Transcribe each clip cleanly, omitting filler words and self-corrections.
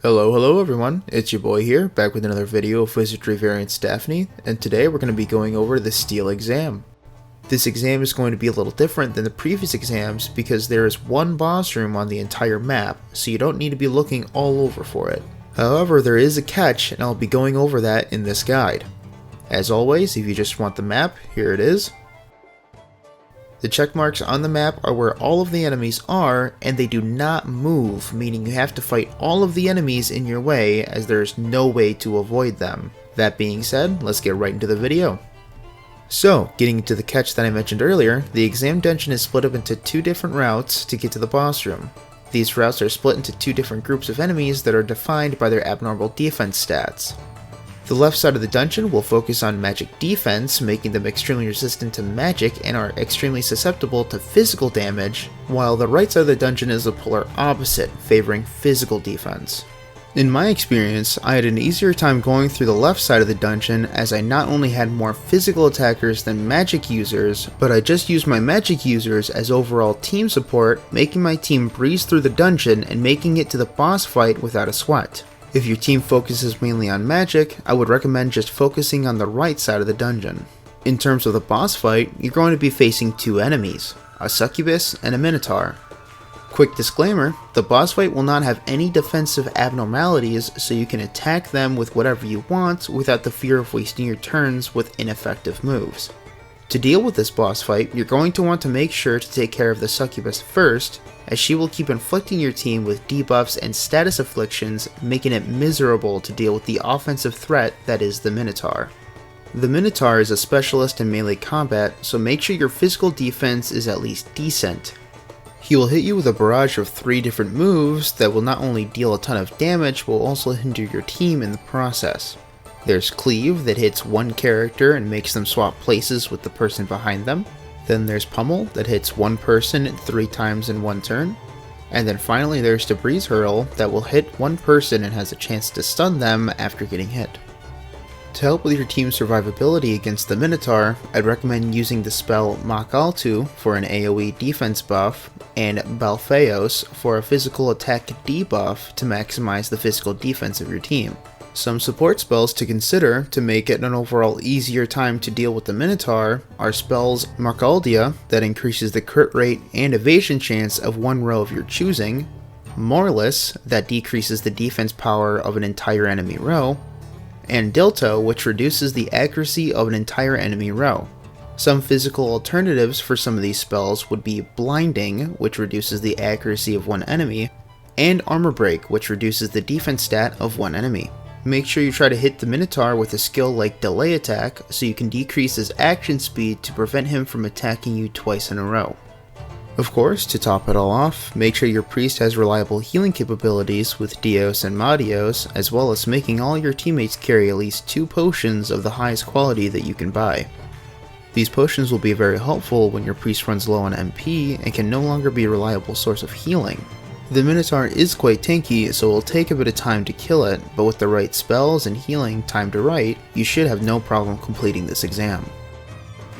Hello everyone, it's your boy here, back with another video of Wizardry variants Daphne, and today we're going to be going over the Steel exam. This exam is going to be a little different than the previous exams because there is one boss room on the entire map, so you don't need to be looking all over for it. However, there is a catch, and I'll be going over that in this guide. As always, if you just want the map, here it is. The check marks on the map are where all of the enemies are, and they do not move, meaning you have to fight all of the enemies in your way as there is no way to avoid them. That being said, let's get right into the video. So, getting into the catch that I mentioned earlier, the exam dungeon is split up into two different routes to get to the boss room. These routes are split into two different groups of enemies that are defined by their abnormal defense stats. The left side of the dungeon will focus on magic defense, making them extremely resistant to magic and are extremely susceptible to physical damage, while the right side of the dungeon is the polar opposite, favoring physical defense. In my experience, I had an easier time going through the left side of the dungeon as I not only had more physical attackers than magic users, but I just used my magic users as overall team support, making my team breeze through the dungeon and making it to the boss fight without a sweat. If your team focuses mainly on magic, I would recommend just focusing on the right side of the dungeon. In terms of the boss fight, you're going to be facing two enemies, a succubus and a minotaur. Quick disclaimer, the boss fight will not have any defensive abnormalities, so you can attack them with whatever you want without the fear of wasting your turns with ineffective moves. To deal with this boss fight, you're going to want to make sure to take care of the succubus first, as she will keep inflicting your team with debuffs and status afflictions, making it miserable to deal with the offensive threat that is the Minotaur. The Minotaur is a specialist in melee combat, so make sure your physical defense is at least decent. He will hit you with a barrage of 3 different moves that will not only deal a ton of damage, but will also hinder your team in the process. There's Cleave that hits one character and makes them swap places with the person behind them. Then there's Pummel that hits one person 3 times in one turn. And then finally there's Debris Hurl that will hit one person and has a chance to stun them after getting hit. To help with your team's survivability against the Minotaur, I'd recommend using the spell Makaltu for an AoE defense buff, and Balfeos for a physical attack debuff to maximize the physical defense of your team. Some support spells to consider to make it an overall easier time to deal with the Minotaur are spells Markaldia that increases the crit rate and evasion chance of one row of your choosing, Morlus that decreases the defense power of an entire enemy row, and Dilto which reduces the accuracy of an entire enemy row. Some physical alternatives for some of these spells would be Blinding, which reduces the accuracy of one enemy, and Armor Break, which reduces the defense stat of one enemy. Make sure you try to hit the Minotaur with a skill like Delay Attack so you can decrease his action speed to prevent him from attacking you twice in a row. Of course, to top it all off, make sure your priest has reliable healing capabilities with Dios and Madios, as well as making all your teammates carry at least 2 potions of the highest quality that you can buy. These potions will be very helpful when your priest runs low on MP and can no longer be a reliable source of healing. The Minotaur is quite tanky, so it will take a bit of time to kill it, but with the right spells and healing timed to right, you should have no problem completing this exam.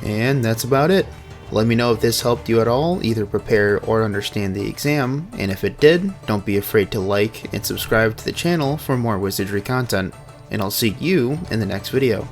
And that's about it. Let me know if this helped you at all, either prepare or understand the exam, and if it did, don't be afraid to like and subscribe to the channel for more Wizardry content, and I'll see you in the next video.